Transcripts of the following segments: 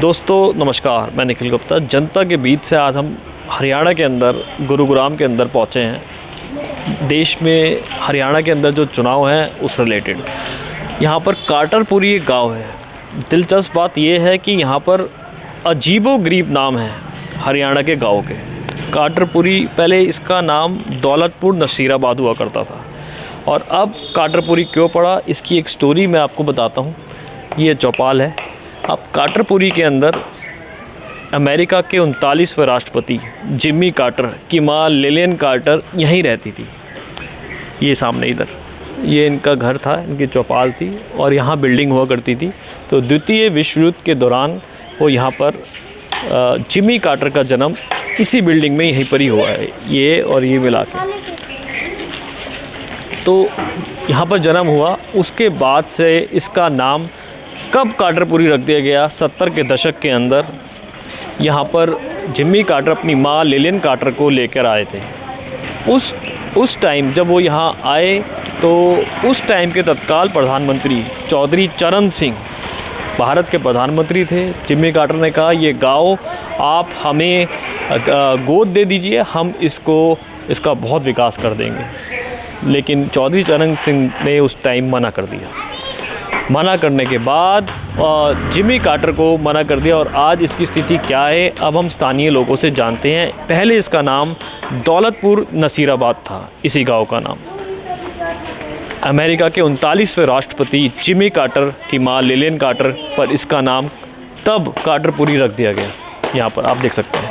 दोस्तों नमस्कार, मैं निखिल गुप्ता। जनता के बीच से आज हम हरियाणा के अंदर गुरुग्राम के अंदर पहुँचे हैं। देश में हरियाणा के अंदर जो चुनाव है उस रिलेटेड यहाँ पर काटरपुरी एक गांव है। दिलचस्प बात यह है कि यहाँ पर अजीबोगरीब नाम है हरियाणा के गांव के। काटरपुरी, पहले इसका नाम दौलतपुर नसीराबाद हुआ करता था और अब काटरपुरी क्यों पड़ा, इसकी एक स्टोरी मैं आपको बताता हूँ। ये चौपाल है। अब काटरपुरी के अंदर अमेरिका के 39वें राष्ट्रपति जिम्मी कार्टर की माँ लिलियन कार्टर यहीं रहती थी। ये सामने इधर ये इनका घर था, इनकी चौपाल थी और यहाँ बिल्डिंग हुआ करती थी। तो द्वितीय विश्व युद्ध के दौरान वो यहाँ पर जिम्मी कार्टर का जन्म इसी बिल्डिंग में यहीं पर ही हुआ है, ये और ये मिला के। तो यहाँ पर जन्म हुआ। उसके बाद से इसका नाम कब काटरपुरी रख दिया गया, 70 के दशक के अंदर यहाँ पर जिम्मी कार्टर अपनी माँ लिलियन कार्टर को लेकर आए थे। उस टाइम जब वो यहाँ आए तो उस टाइम के तत्काल प्रधानमंत्री चौधरी चरण सिंह भारत के प्रधानमंत्री थे। जिम्मी कार्टर ने कहा ये गाँव आप हमें गोद दे दीजिए, हम इसका बहुत विकास कर देंगे। लेकिन चौधरी चरण सिंह ने उस टाइम मना कर दिया। मना करने के बाद जिम्मी कार्टर को मना कर दिया और आज इसकी स्थिति क्या है अब हम स्थानीय लोगों से जानते हैं। पहले इसका नाम दौलतपुर नसीराबाद था, इसी गांव का नाम। अमेरिका के 39वें राष्ट्रपति जिम्मी कार्टर की मां लिलियन कार्टर पर इसका नाम तब काटरपुरी रख दिया गया। यहाँ पर आप देख सकते हैं।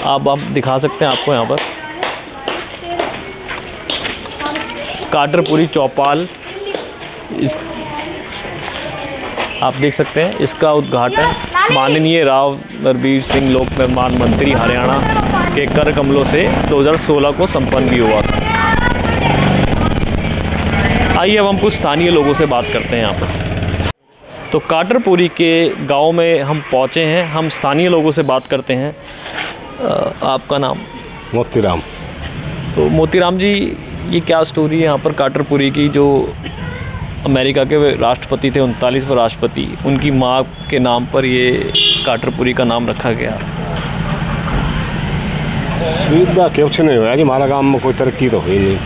अब आप दिखा सकते हैं आपको यहाँ पर काटरपुरी चौपाल आप देख सकते हैं। इसका उद्घाटन माननीय राव नरबीर सिंह लोक निर्माण मंत्री हरियाणा के कर कमलों से 2016 को संपन्न भी हुआ था। आइए अब हम कुछ स्थानीय लोगों से बात करते हैं यहाँ पर। तो काटरपुरी के गांव में हम पहुँचे हैं, हम स्थानीय लोगों से बात करते हैं। आपका नाम? मोतीराम। तो मोतीराम जी, ये क्या स्टोरी है यहाँ पर काटरपुरी की? जो अमेरिका के राष्ट्रपति थे, 39वें राष्ट्रपति, उनकी माँ के नाम पर ये काटरपुरी का नाम रखा गया। सुविधा कुछ नहीं हुआ जी, हमारा गांव में कोई तरक्की तो हुई नहीं,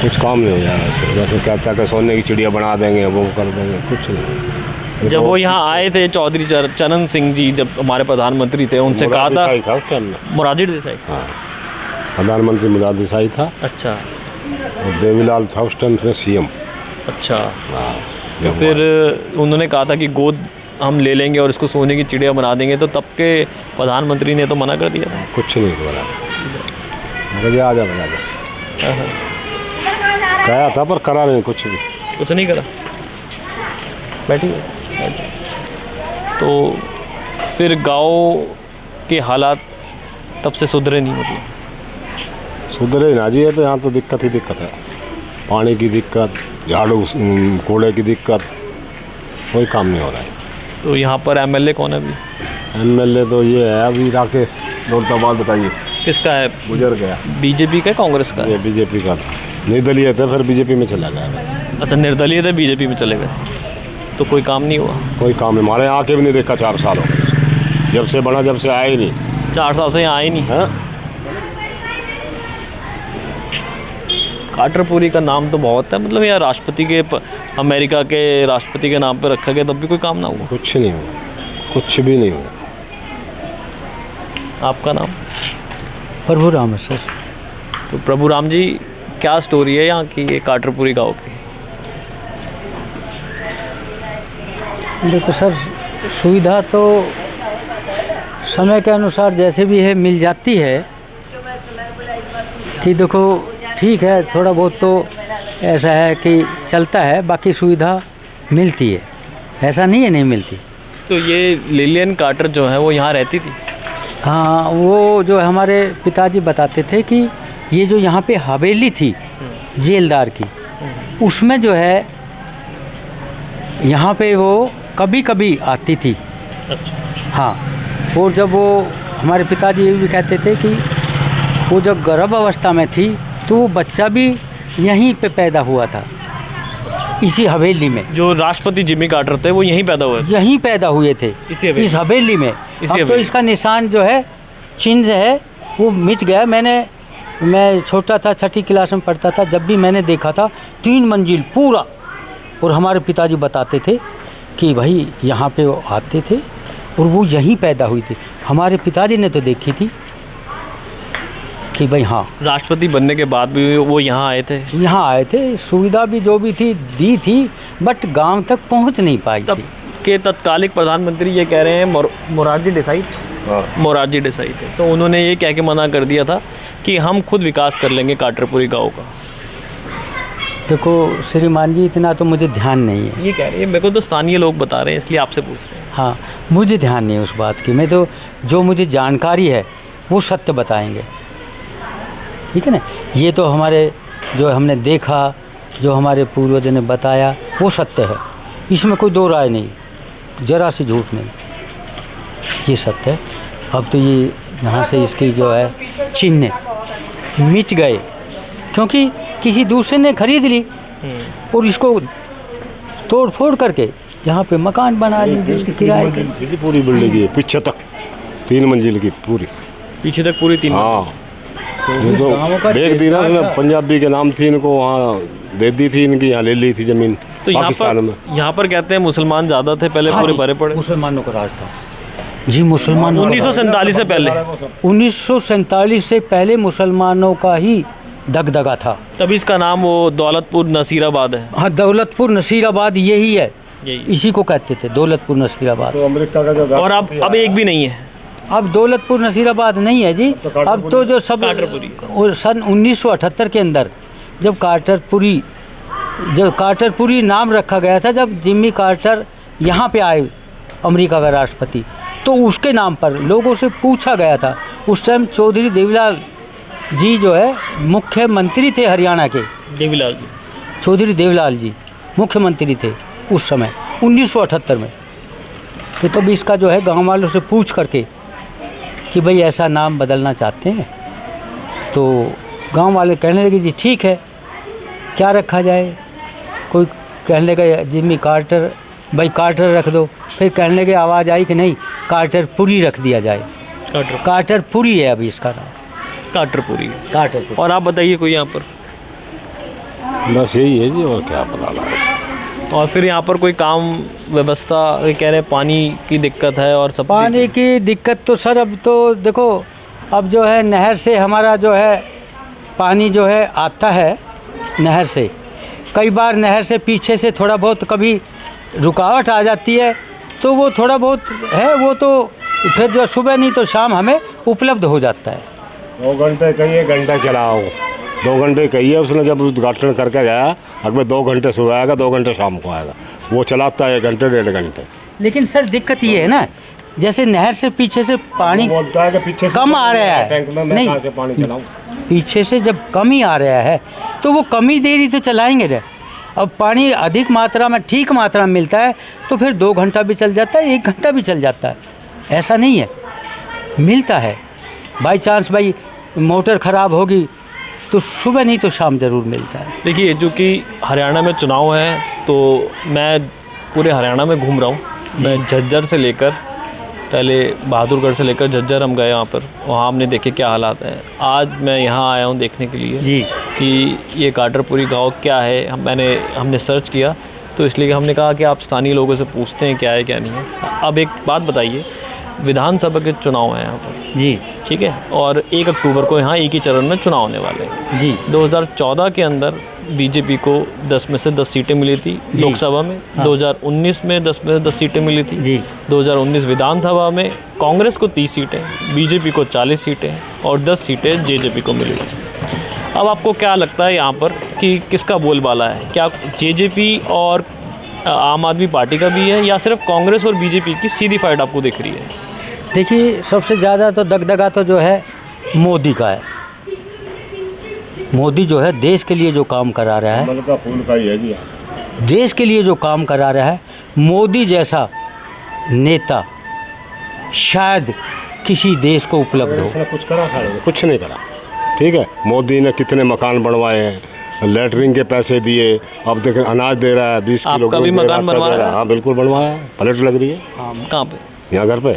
कुछ काम नहीं हुआ। जैसे कहता कि सोने की चिड़िया बना देंगे, वो कर देंगे, कुछ नहीं। जब वो यहाँ आए थे चौधरी चरण सिंह जी, जब हमारे प्रधानमंत्री थे, उनसे कहा था मोरारजी देसाई। हाँ, प्रधानमंत्री मोरारजी देसाई था। अच्छा। और देवीलाल था उस टाइम में सीएम। अच्छा। तो फिर उन्होंने कहा था कि गोद हम ले लेंगे और इसको सोने की चिड़िया बना देंगे, तो तब के प्रधानमंत्री ने तो मना कर दिया था। कुछ नहीं बोला, आ जा कहा था पर करा नहीं, कुछ नहीं करा। बैठिए। तो फिर गांव के हालात तब से सुधरे नहीं, मतलब सुधरे ना जी। है तो यहाँ तो दिक्कत ही दिक्कत है, पानी की दिक्कत, झाड़ू कूड़े की दिक्कत, कोई काम नहीं हो रहा है। तो यहाँ पर एमएलए कौन है अभी? एमएलए तो ये है अभी राकेश दौलताबाद। बताइए किसका है? गुजर गया। बीजेपी का, कांग्रेस का? ये बीजेपी का था, निर्दलीय था, फिर बीजेपी में चला गया। अच्छा, निर्दलीय थे, बीजेपी में चले गए। तो कोई काम नहीं हुआ? कोई काम नहीं, हमारे यहाँ के भी नहीं देखा 4 साल हो गए, जब से बना, जब से आया ही नहीं। 4 साल से यहाँ आए नहीं है। काटरपुरी का नाम तो बहुत है, मतलब यार राष्ट्रपति के, अमेरिका के राष्ट्रपति के नाम पे रखा गया, तब भी कोई काम ना हुआ? कुछ नहीं हुआ, कुछ भी नहीं हुआ। आपका नाम? प्रभु राम है सर। तो प्रभु राम जी, क्या स्टोरी है यहाँ की, ये काटरपुरी गांव की? देखो सर, सुविधा तो समय के अनुसार जैसे भी है मिल जाती है कि देखो ठीक है, थोड़ा बहुत तो ऐसा है कि चलता है, बाकी सुविधा मिलती है, ऐसा नहीं है नहीं मिलती। तो ये लिलियन कार्टर जो है वो यहाँ रहती थी? हाँ, वो जो हमारे पिताजी बताते थे कि ये जो यहाँ पे हवेली थी जेलदार की, उसमें जो है यहाँ पे वो कभी कभी आती थी। हाँ, और जब वो हमारे पिताजी ये भी कहते थे कि वो जब गर्भ अवस्था में थी तो वो बच्चा भी यहीं पे पैदा हुआ था। इसी हवेली में। जो राष्ट्रपति जिम्मी कार्टर थे वो यहीं पैदा हुए थे? यहीं पैदा हुए थे, इसी हवेली? इस हवेली में। अब तो हवेली। इसका निशान जो है, चिन्ह है, वो मिट गया। मैं छोटा था, 6ठी क्लास में पढ़ता था, जब भी मैंने देखा था 3 मंजिल पूरा। और हमारे पिताजी बताते थे कि भाई यहाँ पे वो आते थे और वो यहीं पैदा हुई थी। हमारे पिताजी ने तो देखी थी कि भाई हाँ, राष्ट्रपति बनने के बाद भी वो यहाँ आए थे? यहाँ आए थे। सुविधा भी जो भी थी दी थी, बट गांव तक पहुँच नहीं पाई तब थी। के तत्कालिक प्रधानमंत्री ये कह रहे हैं मोरारजी देसाई, मोरारजी देसाई थे, तो उन्होंने ये कह के मना कर दिया था कि हम खुद विकास कर लेंगे काटरपुरी गांव का। देखो श्रीमान जी, इतना तो मुझे ध्यान नहीं है। ये कह रहे हैं, मेरे को तो स्थानीय लोग बता रहे हैं, इसलिए आपसे पूछ रहे हैं। हाँ, मुझे ध्यान नहीं है उस बात की। मैं तो जो मुझे जानकारी है वो सत्य बताएंगे, ठीक है ना। ये तो हमारे जो हमने देखा, जो हमारे पूर्वजों ने बताया, वो सत्य है, इसमें कोई दो राय नहीं, जरा सी झूठ नहीं, ये सत्य है। अब तो ये यहाँ से इसकी जो है चिन्ह मिट गए, क्योंकि किसी दूसरे ने खरीद ली और इसको तोड़ फोड़ करके यहाँ पे मकान बना लीजिए किराए के। पूरी बिल्डिंग की पीछे तक 3 मंजिल की पूरी, पीछे तक पूरी 3। हाँ। ये तो गाँवों का बेच दी ना, था। पंजाबी के नाम थी, इनको वहाँ दे दी थी, इनकी यहाँ ले ली थी ज़मीन तो पाकिस्तान में। यहाँ पर कहते हैं मुसलमान ज़्यादा थे पहले, हाँ पूरे जी, भरे पड़े। मुसलमानों का राज था जी, मुसलमानों का। 1947 से पहले, 1947 से पहले मुसलमानों का ही दगदगा था। तभी इसका नाम वो दौलतपुर नसीराबाद है। हाँ, दौलतपुर नसीराबाद यही है, यही। इसी को कहते थे दौलतपुर नसीराबाद। तो अमेरिका का जो और अब एक भी नहीं है। अब दौलतपुर नसीराबाद नहीं है जी। अब तो जो सब काटरपुरी। और सन 1978 के अंदर जब काटरपुरी नाम रखा गया था, जब जिम्मी कार्टर यहाँ पे आए, अमेरिका का राष्ट्रपति, तो उसके नाम पर लोगों से पूछा गया था। उस टाइम चौधरी देवीलाल जी जो है मुख्यमंत्री थे हरियाणा के। देवीलाल जी, चौधरी देवीलाल जी मुख्यमंत्री थे उस समय 1978 में। तो तब इसका जो है गांव वालों से पूछ करके कि भाई ऐसा नाम बदलना चाहते हैं, तो गांव वाले कहने लगे जी ठीक है, क्या रखा जाए। कोई कहने लगा जिम्मी कार्टर, भाई कार्टर रख दो। फिर कहने लगे, आवाज़ आई कि नहीं, काटरपुरी रख दिया जाए। काटरपुरी है अभी इसका नाम, काटरपुरी। काटरपुरी। और आप बताइए कोई यहाँ पर? बस यही है जी, और क्या पता लगा इसका। और फिर यहाँ पर कोई काम व्यवस्था, ये कह रहे हैं पानी की दिक्कत है और सब। पानी की दिक्कत तो सर अब तो देखो, अब जो है नहर से हमारा जो है पानी जो है आता है नहर से। कई बार नहर से पीछे से थोड़ा बहुत कभी रुकावट आ जाती है, तो वो थोड़ा बहुत है, वो तो फिर जो सुबह नहीं तो शाम हमें उपलब्ध हो जाता है। 2 घंटे कहिए, घंटा चलाओ, 2 घंटे कहिए। उसने जब उद्घाटन करके गया, अगर 2 घंटे सुबह आएगा, 2 घंटे शाम को आएगा, वो चलाता है 1 घंटे 1.5 घंटे। लेकिन सर दिक्कत ये है ना, जैसे नहर से पीछे से पानी बोलता है कि पीछे से कम आ रहा है, टैंक में मैं नहीं, कहाँ से पानी चलाऊं। पीछे से जब कम ही आ रहा है तो वो कम ही देर ही तो चलाएंगे रे। अब पानी अधिक मात्रा में, ठीक मात्रा में मिलता है तो फिर 2 घंटा भी चल जाता है, 1 घंटा भी चल जाता है, ऐसा नहीं है, मिलता है। बाई चांस भाई मोटर ख़राब होगी तो सुबह नहीं तो शाम ज़रूर मिलता है। देखिए, चूँकि हरियाणा में चुनाव है तो मैं पूरे हरियाणा में घूम रहा हूँ। मैं झज्जर से लेकर, पहले बहादुरगढ़ से लेकर झज्जर हम गए, वहाँ हमने देखे क्या हालात हैं। आज मैं यहाँ आया हूँ देखने के लिए जी कि ये काटरपुरी गांव क्या है। हमने सर्च किया, तो इसलिए हमने कहा कि आप स्थानीय लोगों से पूछते हैं क्या है क्या नहीं है। अब एक बात बताइए, विधानसभा के चुनाव हैं यहाँ पर, जी ठीक है, और 1 अक्टूबर को यहाँ एक ही चरण में चुनाव होने वाले हैं। जी 2014 के अंदर बीजेपी को 10 में से 10 सीटें मिली थी लोकसभा में। हाँ। 2019 में 10 में से 10 सीटें मिली थी जी 2019 विधानसभा में कांग्रेस को 30 सीटें, बीजेपी को 40 सीटें और 10 सीटें जेजेपी को मिली। अब आपको क्या लगता है यहाँ पर कि किसका बोलबाला है? क्या जेजेपी और आम आदमी पार्टी का भी है, या सिर्फ कांग्रेस और बीजेपी की सीधी फाइट आपको दिख रही है? देखिए, सबसे ज़्यादा तो दगदगा तो जो है मोदी का है। मोदी जो है देश के लिए जो काम करा रहा है, कमल का फूल का ही है जी। देश के लिए जो काम करा रहा है, मोदी जैसा नेता शायद किसी देश को उपलब्ध हो। इसने कुछ करा सारे, कुछ नहीं करा। ठीक है, मोदी ने कितने मकान बनवाए हैं, लेटरिन के पैसे दिए, अब देख अनाज दे रहा है 20 किलो आपका भी गेहूं दे मकान रहा है, बनवाया दे रहा है। हाँ बिल्कुल बनवाया है, प्लेट लग रही है कहाँ पे? यहाँ घर पे,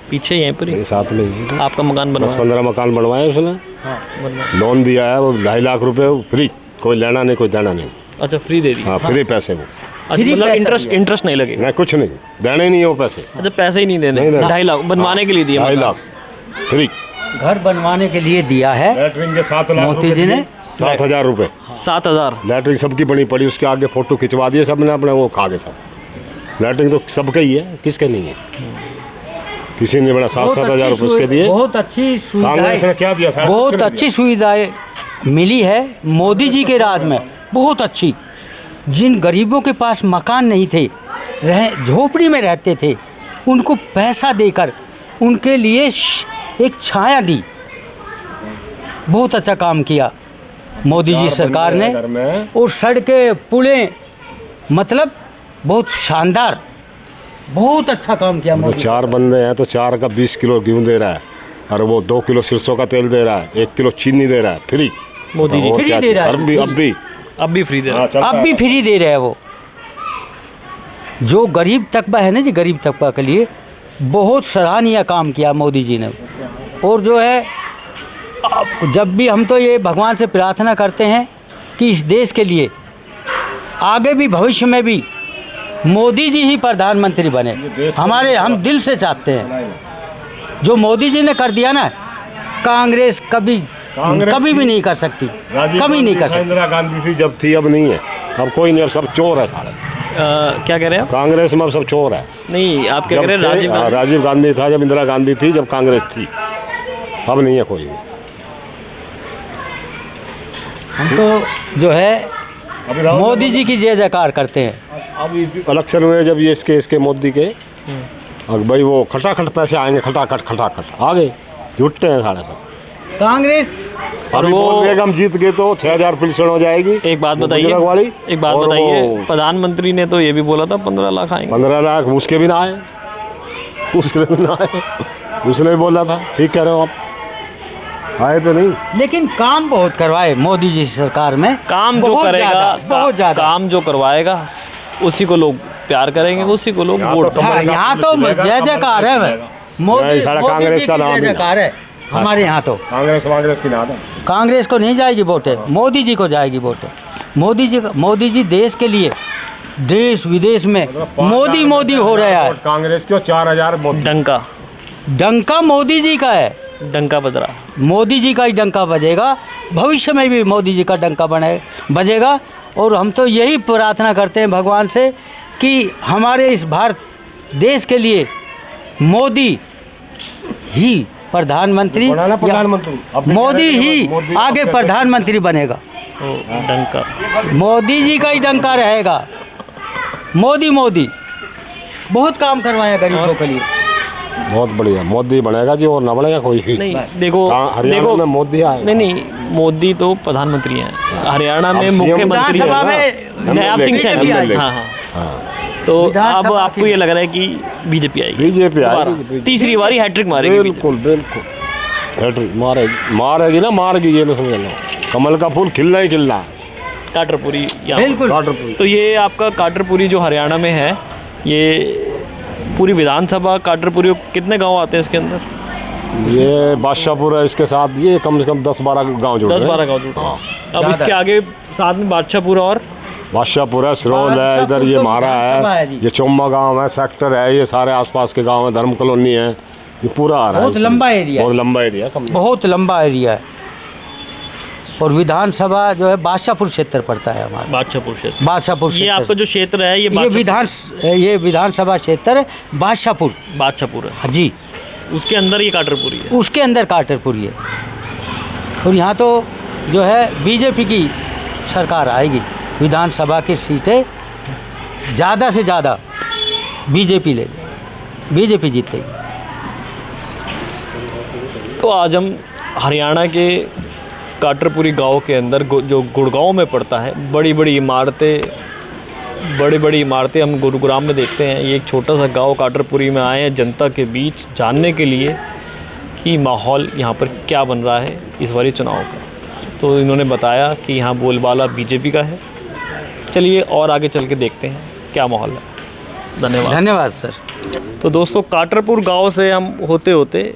पीछे यहीं पर ही मेरे साथ में ही। आपका मकान बनवाया? 10-15 मकान बनवाए उसने, हाँ बनवाया। लोन दिया है वो 2.5 लाख रुपए फ्री, कोई लेना नहीं कोई देना नहीं। अच्छा फ्री दे दी? हाँ फ्री पैसे वो, अच्छा फ्री मतलब पैसा इंटरेस्ट नहीं लगे? नहीं कुछ नहीं, देने नहीं है वो पैसे। अच्छा पैसे ही नहीं देने? नहीं देने। 2.5 लाख बनवाने के लिए दिए? 2.5 लाख फ्री, घर बनवाने के लिए दिया है लेटरिन के 7 लाख मोदी जी ने। 7,000 रुपए 7,000? लेटरिन सबकी बनी पड़ी, उसके आगे फोटो खिंचवा दिए सबने अपने, वो खा गए सब। लेटरिन तो सबका ही है, किसके नहीं है? किसी ने बड़ा 7,000 रुपये उसके दिए। बहुत अच्छी कांग्रेस सुविधाएं, ने क्या दिया? साहब बहुत कुछ नहीं अच्छी सुविधाएं मिली है मोदी जी के राज में, बहुत अच्छी। जिन गरीबों के पास मकान नहीं थे, झोपड़ी में रहते थे, उनको पैसा देकर उनके लिए एक छाया दी। बहुत अच्छा काम किया मोदी जी सरकार ने। घर में और सड़कें पुलें मतलब बहुत शानदार, बहुत अच्छा काम किया तो मोदी। 4 बंदे हैं तो 4 का 20 किलो गेहूँ दे रहा है, और वो 2 किलो सरसों का तेल दे रहा है, 1 किलो चीनी दे रहा है फ्री। मोदी जी और फ्री क्या दे रहा है। चाहिए? अब भी फ्री दे रहे हैं? अब भी फ्री दे रहे हैं वो। जो गरीब तबका है ना जी, गरीब तबका के लिए बहुत सराहनीय काम किया मोदी जी ने। और जो है जब भी हम तो ये भगवान से प्रार्थना करते हैं कि इस देश के लिए आगे भी भविष्य में भी मोदी जी ही प्रधानमंत्री बने। हम दिल से चाहते हैं। जो मोदी जी ने कर दिया ना, कांग्रेस कभी भी नहीं कर सकती, कभी नहीं कर सकती। इंदिरा गांधी थी जब थी, अब नहीं है, अब कोई नहीं, अब सब चोर है सारे। क्या कह रहे हैं आप? कांग्रेस में अब सब चोर है। नहीं आप क्या जब कह रहे हैं? थे, राजीव गांधी? राजीव गांधी था जब, इंदिरा गांधी थी जब, कांग्रेस थी, अब नहीं है कोई। हम तो जो है मोदी जी की जय जयकार करते हैं। अभी इलेक्शन हुए जब ये इसके मोदी के, और भाई वो खटाखट पैसे आएंगे, खटाखट आ गए, जुटते हैं सारे सब। कांग्रेस और वो बोल रहे कि हम जीत गए तो 6,000 पेंशन हो जाएगी। एक बात वो बताइए, बुजुर्ग वाली। एक बात और बताइए, वो प्रधानमंत्री ने तो ये भी बोला था 15 लाख आएंगे। 15 लाख उसके भी ना आए, उसके भी ना आए, उसने भी बोला था। ठीक कह रहे हो आप, आए तो नहीं। लेकिन काम बहुत करवाए मोदी जी सरकार में। काम जो बहुत करेगा, ज़्यादा, बहुत ज़्यादा काम जो करवाएगा उसी को लोग प्यार करेंगे, उसी को लोग यहाँ वोट तो करेंगे। हाँ, यहाँ तो जय जयकार है मोदी नहीं, सारा मोदी कांग्रेस जी का की नाम जय ही ना। जयकार है हमारे यहाँ तो। कांग्रेस की नाम है। कांग्रेस को नहीं जाएगी वोटें, मोदी जी को जाएगी वोटें। मोदी जी देश के लिए देश विदेश में मोदी हो रहा है। कांग्रेस की 4,000 डंका मोदी जी का है, डंका बज रहा। मोदी जी का ही डंका बजेगा, भविष्य में भी मोदी जी का डंका बजेगा। और हम तो यही प्रार्थना करते हैं भगवान से कि हमारे इस भारत देश के लिए मोदी ही प्रधानमंत्री, मोदी ही आगे प्रधानमंत्री बनेगा। डंका मोदी जी का ही डंका रहेगा। मोदी बहुत काम करवाया गरीबों के लिए। बहुत बढ़िया मोदी बनेगा जी, और ना बनेगा कोई भी। नहीं देखो, हरियाणा में मोदी आएगा। नहीं मोदी तो प्रधानमंत्री हैं, हरियाणा में मुख्यमंत्री विधानसभा में नयाब सिंह चैन। हाँ हाँ, तो अब आपको ये लग रहा है कि बीजेपी आएगी? बीजेपी आएगी, तीसरी बारी हैट्रिक मारेगी। बिल्कुल हैट्रिक मारेगी ना, मारेगी, ये तो समझ लो। कमल का फूल खिलना ही खिलना है। काटरपुरी बिल्कुल। तो ये आपका काटरपुरी जो हरियाणा में है, ये पूरी विधानसभा काटरपुरी, कितने गांव आते हैं इसके अंदर? ये बादशाहपुर है, इसके साथ ये कम से कम 10-12 गांव जुड़ रहे हैं। 10-12 गाँव जुड़ रहे हैं। अब इसके आगे साथ में बादशाहपुर और बादशाहपुर है, सिरोल है, इधर ये मारा है, ये चोम्मा गांव है, सेक्टर है, ये सारे आसपास के गांव है, धर्म कॉलोनी है, ये पूरा आ रहा है। बहुत लंबा एरिया, बहुत लंबा एरिया, बहुत लंबा एरिया है। और विधानसभा जो है बादशाहपुर क्षेत्र पड़ता है हमारा। बादशाहपुर क्षेत्र, बादशाहपुर ये आपका जो क्षेत्र है, ये विधानसभा क्षेत्र है बादशाहपुर है जी। उसके अंदर ये काटरपुरी है, उसके अंदर काटरपुरी है। और यहाँ तो जो है बीजेपी की सरकार आएगी, विधानसभा की सीटें ज़्यादा से ज़्यादा बीजेपी जीतेगी। तो आज हम हरियाणा के काटरपुरी गांव के अंदर जो गुड़गांव में पड़ता है, बड़ी बड़ी इमारतें हम गुरुग्राम में देखते हैं। ये एक छोटा सा गांव काटरपुरी में आए हैं जनता के बीच जानने के लिए कि माहौल यहाँ पर क्या बन रहा है इस बारी चुनाव का। तो इन्होंने बताया कि यहाँ बोलबाला बीजेपी का है। चलिए और आगे चल के देखते हैं क्या माहौल है। धन्यवाद। धन्यवाद सर। तो दोस्तों, काटरपुर गांव से हम होते होते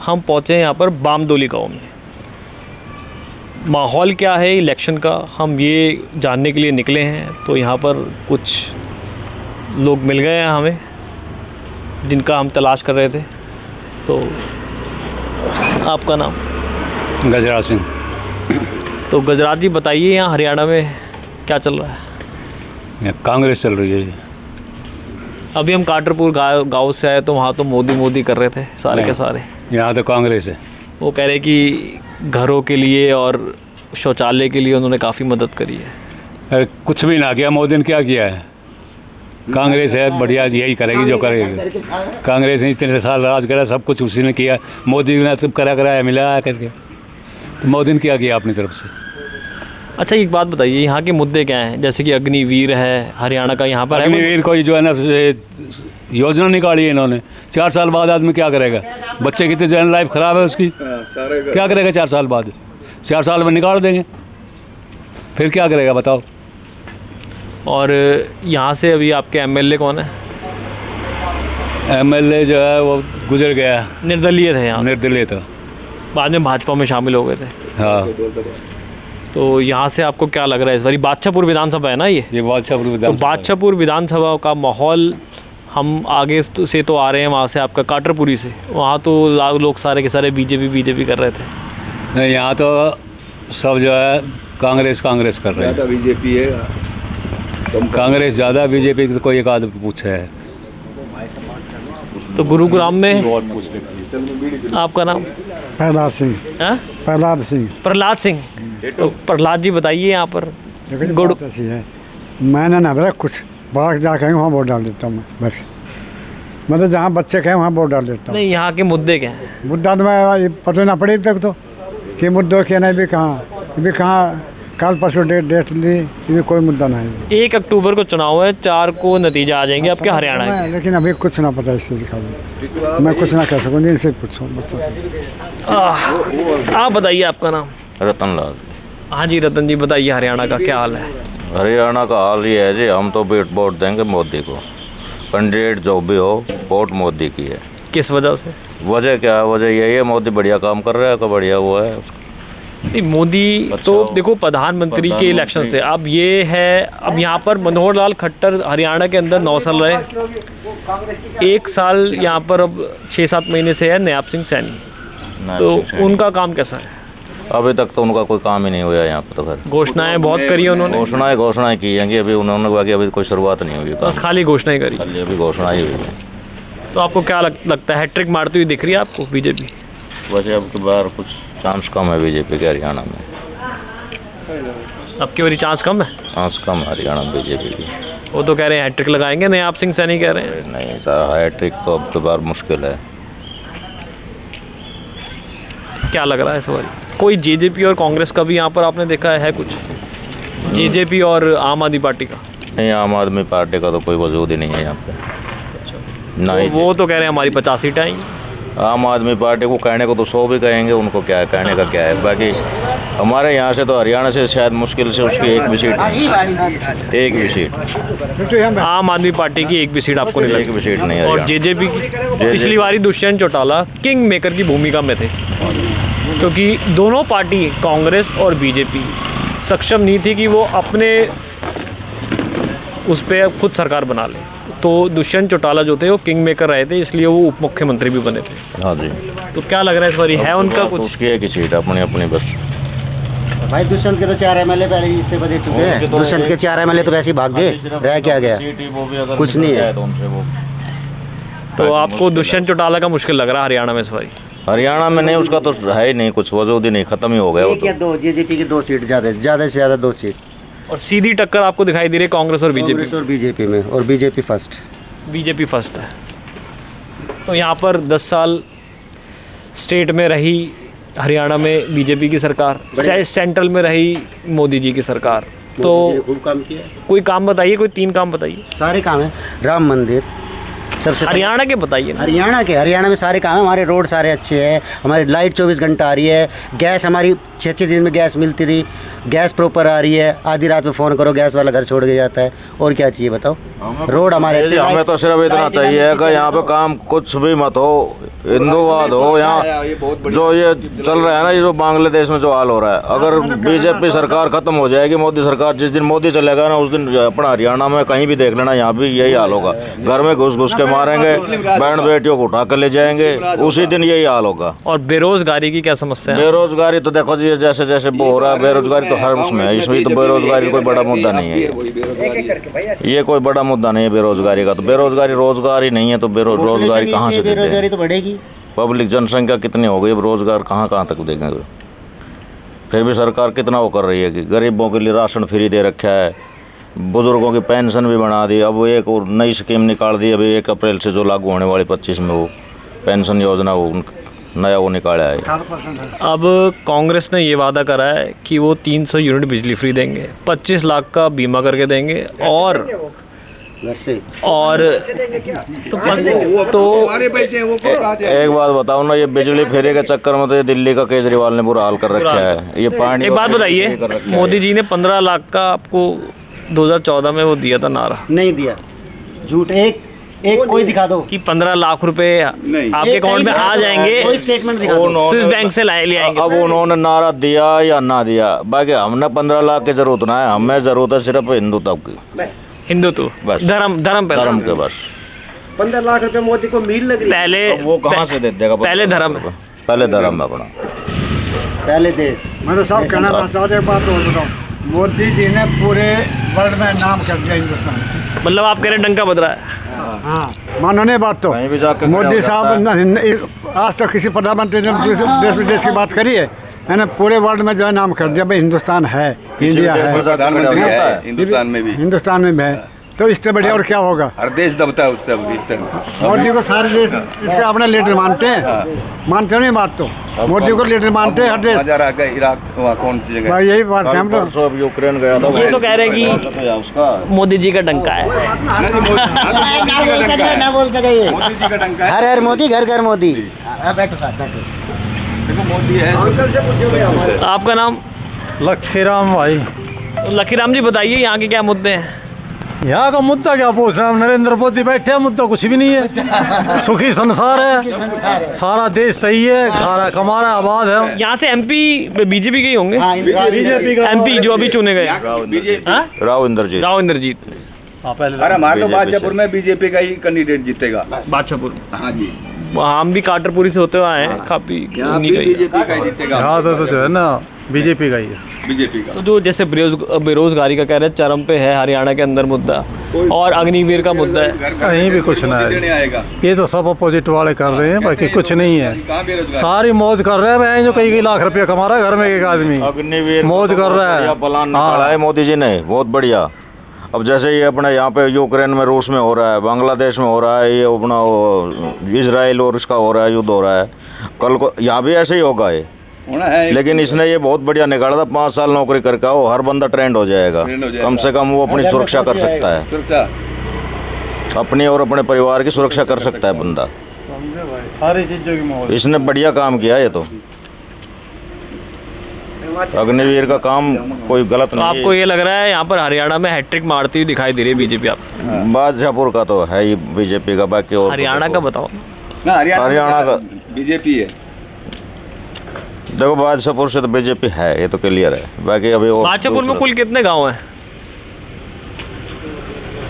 हम पहुँचे यहाँ पर बामदोली गांव में। माहौल क्या है इलेक्शन का, हम ये जानने के लिए निकले हैं। तो यहाँ पर कुछ लोग मिल गए हैं हमें, जिनका हम तलाश कर रहे थे। तो आपका नाम? गजराज सिंह। तो गजराज जी, बताइए यहाँ हरियाणा में क्या चल रहा है? यहाँ कांग्रेस चल रही है। अभी हम काटरपुर गांव से आए तो वहाँ तो मोदी कर रहे थे सारे के सारे। यहाँ तो कांग्रेस है। वो कह रहे कि घरों के लिए और शौचालय के लिए उन्होंने काफ़ी मदद करी है। अरे कुछ भी ना किया, मोदी ने क्या किया है? कांग्रेस है बढ़िया, यही करेगी जो करेगी। कांग्रेस ने इतने साल राज करा, सब कुछ उसी ने किया। मोदी ने सब कराया मिलाया करके, तो मोदी ने क्या किया अपनी तरफ से? अच्छा, एक बात बताइए, यहाँ के मुद्दे क्या हैं? जैसे कि अग्निवीर है हरियाणा का, यहाँ पर है अग्निवीर कोई जो है ना योजना निकाली है इन्होंने। 4 साल बाद आदमी क्या करेगा? बच्चे की तो जन लाइफ ख़राब है उसकी, क्या करेगा 4 साल बाद? 4 साल में निकाल देंगे, फिर क्या करेगा बताओ? और यहाँ से अभी आपके एमएलए कौन है? एमएलए जो है वो गुजर गया, निर्दलीय थे, यहाँ निर्दलीय था, बाद में भाजपा में शामिल हो गए थे। हाँ। तो यहाँ से आपको क्या लग रहा है इस बारी? बादशाहपुर विधानसभा है ना ये? बादशाहपुर तो विधानसभा। बादशाहपुर विधानसभा का माहौल, हम आगे से तो आ रहे हैं वहाँ से, आपका काटरपुरी से, वहाँ तो लोग सारे के सारे बीजेपी कर रहे थे। नहीं, यहाँ तो सब जो है कांग्रेस कर रहे हैं। बीजेपी है, कांग्रेस ज़्यादा, बीजेपी तो कोई एक आध पूछे है। तो गुरुग्राम में आपका नाम? प्रहलाद सिंह। हाँ? प्रहलाद सिंह। प्रहलाद सिंह। तो प्रहलाद जी, बताइए यहाँ पर गुड़ ऐसी है, मैंने ना मेरा कुछ बाहर जा कहीं वहाँ वोट डाल देता हूँ मैं, बस। मतलब जहाँ बच्चे कहें वहाँ वोट डाल देता हूँ। नहीं, यहाँ के मुद्दे क्या हैं? मुद्दा तो मैं पता ना पड़ी तक तो कि मुद्दों के नहीं भी कहाँ कल परसों डेट ली, ये भी कोई मुद्दा नहीं। 1 अक्टूबर को चुनाव है, 4 को नतीजा आ जाएंगे आपके हरियाणा के। लेकिन अभी कुछ ना पता इस चीज़ का, मैं कुछ ना कह सकूँ, इनसे पूछूँ। आप बताइए, आपका नाम? रतन लाल। हाँ जी, रतन जी, बताइए हरियाणा का क्या हाल है? हरियाणा का हाल ये है जी, हम तो वोट देंगे मोदी को। कैंडिडेट जो भी हो, वोट मोदी की है। किस वजह से? वजह क्या है? वजह यही है, मोदी बढ़िया काम कर रहा है, का बढ़िया वो है। नहीं, मोदी तो देखो प्रधानमंत्री के इलेक्शंस थे, अब ये है, अब यहाँ पर मनोहर लाल खट्टर हरियाणा के अंदर 9 साल रहे। 1 साल यहाँ पर अब 6-7 महीने से है नयाब सिंह सैनी। तो उनका काम कैसा है? अभी तक तो उनका कोई काम ही नहीं हुआ यहाँ पर। तो खैर घोषणाएं बहुत करी है उन्होंने। घोषणाएं की हैं कि अभी उन्होंने कहा कि अभी कोई शुरुआत नहीं हुई, बस खाली घोषणाएं करी। खाली अभी घोषणाएं हुई है। तो आपको क्या लगता है, हैट्रिक मारती हुई दिख रही है आपको बीजेपी? वैसे अब की बार कुछ चांस कम है बीजेपी के हरियाणा में। अब की बारी चांस कम है? चांस कम है हरियाणा में बीजेपी की। वो तो कह रहे हैं हैट्रिक लगाएंगे, नयाब सिंह सैनी कह रहे हैं। नहीं सर, हैट्रिक तो अब की बार मुश्किल है। क्या लग रहा है इस बारी? कोई जेजेपी और कांग्रेस का भी यहाँ पर आपने देखा है कुछ? जेजेपी और आम आदमी पार्टी का? नहीं, आम आदमी पार्टी का तो कोई वजूद ही नहीं है यहाँ पे। नहीं, वो तो कह रहे हैं हमारी 50 सीटें आएंगी। आम आदमी पार्टी को कहने को तो 100 भी कहेंगे, उनको क्या है, कहने का क्या है। बाकी हमारे यहाँ से तो हरियाणा से शायद मुश्किल से उसकी एक भी सीट नहीं, एक भी सीट। आम आदमी पार्टी की एक भी सीट आपको नहीं एक लगी? भी सीट नहीं है। और जेजेपी की? पिछली बारी दुष्यंत चौटाला किंग मेकर की भूमिका में थे, क्योंकि दोनों पार्टी कांग्रेस और बीजेपी सक्षम नहीं थी कि वो अपने उस पर खुद सरकार बना ले। तो दुष्यंत चौटाला जो थे वो किंग मेकर रहे थे, इसलिए वो उप मुख्यमंत्री भी बने थे। हाँ जी। तो क्या लग रहा है इस बारी है उनका कुछ? उसकी एक ही सीट अपनी अपनी बस। भाई दुष्यंत के तो 4 एमएलए पहले ही इस्तीफा दे चुके हैं। दुष्यंत के 4 एमएलए तो वैसे ही भाग गए, रह क्या गया? कुछ नहीं है। तो आपको दुष्यंत चौटाला का मुश्किल लग रहा है हरियाणा में इस बारी? हरियाणा में नहीं, उसका तो है ही नहीं कुछ, वजूद ही नहीं, खत्म ही हो गया वो एक या तो। 2 जेजेपी की 2 सीट ज़्यादा से ज़्यादा 2 सीट। और सीधी टक्कर आपको दिखाई दे रही है कांग्रेस और बीजेपी? कांग्रेस और बीजेपी में, और बीजेपी फर्स्ट। बीजेपी फर्स्ट है। तो यहाँ पर 10 साल स्टेट में रही हरियाणा में बीजेपी की सरकार, सेंट्रल में रही मोदी जी की सरकार। तो खूब काम किया। कोई काम बताइए, कोई 3 काम बताइए। सारे काम है, राम मंदिर, सबसे हरियाणा के बताइए ना। हरियाणा में सारे काम है, हमारे रोड सारे अच्छे हैं, हमारी लाइट 24 घंटा आ रही है, गैस हमारी 6-6 दिन में गैस मिलती थी, गैस प्रॉपर आ रही है, आधी रात में फ़ोन करो गैस वाला घर छोड़ के जाता है। और क्या चाहिए बताओ? रोड हमारे अच्छे। हमें तो सिर्फ इतना चाहिए कि यहाँ पे काम कुछ भी मत हो, हिंदूवाद हो, यहाँ जो ये चल रहा है ना, ये जो बांग्लादेश में जो हाल हो रहा है, अगर बीजेपी सरकार खत्म हो जाएगी, मोदी सरकार जिस दिन मोदी चलेगा ना, उस दिन अपना हरियाणा में कहीं भी देख लेना, यहाँ भी यही हाल होगा। घर में घुस घुस के मारेंगे, बहन बेटियों को उठा कर ले जाएंगे, उसी दिन यही हाल होगा। और बेरोजगारी की क्या समस्या है? बेरोजगारी तो देखो जी, जैसे जैसे वो हो रहा है, बेरोजगारी तो हर उसमें है, इसमें तो बेरोजगारी कोई बड़ा मुद्दा नहीं है, ये कोई बड़ा मुद्दा नहीं है बेरोजगारी का। तो बेरोजगारी रोजगार ही नहीं है, तो बेरोजगारी कहाँ से देते बेरोजगारी हैं? तो बढ़ेगी। पब्लिक जनसंख्या कितनी हो गई, अब रोजगार कहाँ कहाँ तक देंगे? फिर भी सरकार कितना वो कर रही है कि गरीबों के लिए राशन फ्री दे रखा है, बुजुर्गों की पेंशन भी बढ़ा दी, अब एक और नई स्कीम निकाल दी अभी 1 अप्रैल से जो लागू होने वाली 25 में, वो पेंशन योजना वो नया वो निकाला है। अब कांग्रेस ने ये वादा करा है कि वो 300 यूनिट बिजली फ्री देंगे, 25 लाख का बीमा करके देंगे, और घर से एक बात बताओ ना, ये बिजली फेरे के चक्कर में तो ये दिल्ली का केजरीवाल ने बुरा हाल कर रखा है। ये पानी एक बात बताइए, मोदी जी ने 15 लाख का आपको 2014 में वो दिया था नारा, नहीं दिया, झूठ। एक कोई दिखा दो कि 15 लाख रुपए आपके अकाउंट में आ जाएंगे, कोई स्टेटमेंट दिखा दो। स्विस बैंक से ले आएंगे। अब उन्होंने नारा दिया या ना दिया, बाकी हमने 15 लाख की जरूरत ना है, हमें जरूरत है सिर्फ हिंदुत्व की, हिंदुत्व, बस। धर्म पे धर्म के बस। 15 लाख रुपए मोदी को मील लग रही है। पहले वो कहाँ से दे देगा? पहले धर्म है। पहले धर्म है अपना, पहले देश। मतलब सब कहना चाहते एक बात और बताओ, मोदी जी ने पूरे वर्ल्ड में नाम कर दिया हिंदुस्तान। मतलब आप कह रहे हैं डंका बज रहा है? हाँ, मानो नहीं बात तो। कहीं भी जाकर मोदी साहब आज तक किसी प्रधानमंत्री ने देश विदेश की बात करी है ना? पूरे वर्ल्ड में जो है नाम कर दिया भाई हिंदुस्तान है, इंडिया है, प्रधानमंत्री है हिंदुस्तान में भी, हिंदुस्तान में भी है, तो इससे बढ़िया और क्या होगा? हर देश दबता है उससे। मोदी को सारे देश इसका अपना लीडर मानते हैं, मानते नहीं बात तो, मोदी को लीडर मानते हैं हर देश। इराक वहाँ कौन सी जगह? भाई यही बात है हम लोग। परसों यूक्रेन गया था, ये तो कह रहे हैं कि मोदी जी का डंका है। ना बोल सके ये। मोदी जी का डंका है। हर हर मोदी, घर घर मोदी। बैठो साथ बैठो। देखो मोदी है। आपका नाम? लखीराम भाई। लखीराम जी बताइए, यहाँ के क्या मुद्दे हैं? यहाँ का मुद्दा क्या पूछ रहे हैं? नरेंद्र मोदी बैठे हैं, मुद्दा कुछ भी नहीं है, सुखी संसार है, सारा देश सही है, खारा कमा रहा है, आबाद है। यहाँ से एमपी बीजेपी के ही होंगे, बीजेपी का एमपी जो अभी चुने गए। हाँ? राव इंद्रजीत। राव इंद्रजीत। अरे हमारे तो बादशाहपुर में बीजेपी का ही कैंडिडेट जीतेगा। बादशाहपुर? हाँ जी, हम भी काटरपुरी से होते हुए आए हैं, काफी बीजेपी का ही जीतेगा। यहाँ तो जो है ना बीजेपी का ही है। बीजेपी का तो जो जैसे बेरोजगारी का कह रहे हैं चरम पे है हरियाणा के अंदर मुद्दा, और अग्निवीर का मुद्दा है। कहीं भी कुछ ना है, आएगा। ये तो सब अपोजिट वाले कर रहे हैं, बाकी कुछ नहीं है, सारी मौज कर रहे हैं। मैं जो कई लाख रुपया कमा रहा है घर में एक आदमी, अग्निवीर मौज कर रहा है। प्लान निकाला है मोदी जी ने, बहुत बढ़िया। अब जैसे ये अपने यहाँ पे यूक्रेन में, रूस में हो रहा है, बांग्लादेश में हो रहा है, ये अपना इजराइल और इसका हो रहा है, युद्ध हो रहा है, कल को यहाँ भी ऐसे ही होगा ये। लेकिन इसने ये बहुत बढ़िया निकाला था, 5 साल नौकरी करके आओ, हर बंदा ट्रेंड हो जाएगा, कम से कम वो अपनी सुरक्षा कर सकता है, अपनी और अपने परिवार की सुरक्षा कर सकता है बंदा। सारी चीज़ों की मौज। इसने बढ़िया काम किया ये तो, अग्निवीर का काम कोई गलत तो नहीं। आपको ये लग रहा है यहाँ पर हरियाणा में हैट्रिक मारती हुई दिखाई दे रही है बीजेपी? आप बादशाहपुर का तो है ही बीजेपी का, बाकी और हरियाणा का बताओ ना। हरियाणा का बीजेपी है। देखो बादशाहपुर से तो बीजेपी है, ये तो क्लियर है, बाकी अभी और बादशाहपुर में कुल कितने गांव हैं?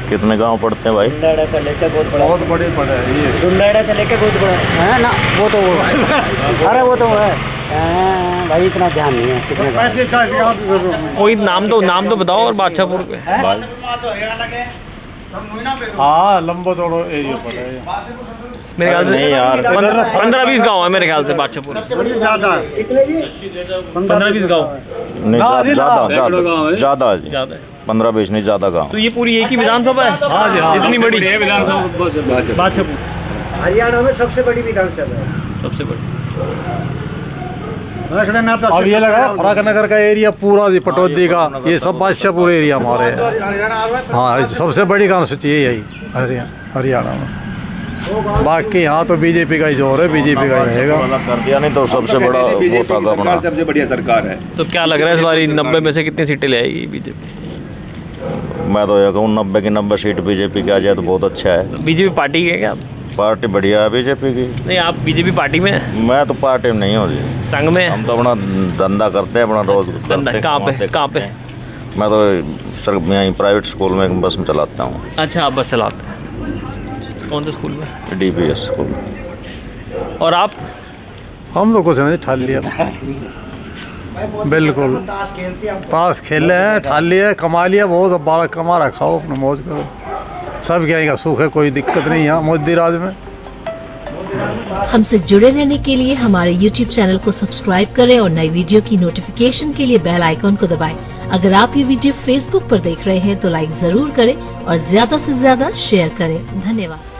कितने गांव पड़ते हैं भाई? डुंडाड़ा से लेके बहुत बड़ा, बहुत बड़े पड़े हैं ये। डुंडाड़ा से लेके बहुत बड़ा है ना, वो तो वो अरे वो तो है। हाँ, भाई इतना ध्यान नहीं है कितने गाँव। 35-40 गाँव की जरूरत नहीं। कोई नाम तो बताओ और बादशाहपुर के। हाँ, लंबो थोड़ो एरिया पड़ा है। मेरे ख्याल से नहीं यार, 15-20 गाँव है मेरे ख्याल से बादशाहपुर। ज़्यादा 15-20 गाँव नहीं ज़्यादा जी, ज़्यादा है। 15-20 नहीं ज़्यादा गाँव। तो ये पूरी एक ही विधानसभा है? हाँ जी, हाँ। इतनी बड़ी विधानसभा बादशाहपुर हरियाणा में सबसे बड़ी विधानसभा है। सबसे बड़ी। अब ये लगा फराक नगर का एरिया पूरा जी, पटौदी का, ये सब बादशाहपुर एरिया हमारे है। हाँ, सबसे बड़ी कॉन्स्टिट्यूंसी यही हरियाणा में। बाकी यहाँ तो बीजेपी का ही जोर है, बीजेपी का ही रहेगा। कर दिया नहीं तो सबसे बड़ा वो बीजेपी था अपना। सबसे बढ़िया सरकार है। तो क्या लग रहा है इस बार 90 में से कितनी सीटें ले आएगी बीजेपी? मैं तो ये कहूँ 90 की 90 सीट बीजेपी की आ जाए तो बहुत अच्छा है। बीजेपी पार्टी है क्या आप? पार्टी बढ़िया है बीजेपी की। नहीं, आप बीजेपी पार्टी में हैं? मैं तो पार्टी में नहीं हूँ जी, संघ में? हम तो अपना धंधा करते हैं, अपना रोज धंधा कहाँ पे? कहाँ पे? मैं तो सर यहीं प्राइवेट स्कूल में बस में चलाता हूँ। अच्छा, आप बस चलाते हैं। कौन से स्कूल में? DPS school. और आप? हम तो कुछ नहीं, ठाल लिया बिल्कुल। ताश खेले हैं, ठाल लिया, कमा लिया बहुत, अब बड़ा कमा रखा हो, अपना मौज करो। सब क्या का सुख है, कोई दिक्कत नहीं है मोदी राज में। हमसे जुड़े रहने के लिए हमारे YouTube चैनल को सब्सक्राइब करें और नई वीडियो की नोटिफिकेशन के लिए बेल आइकॉन को दबाएं। अगर आप ये वीडियो Facebook पर देख रहे हैं तो लाइक जरूर करें और ज्यादा से ज्यादा शेयर करें। धन्यवाद।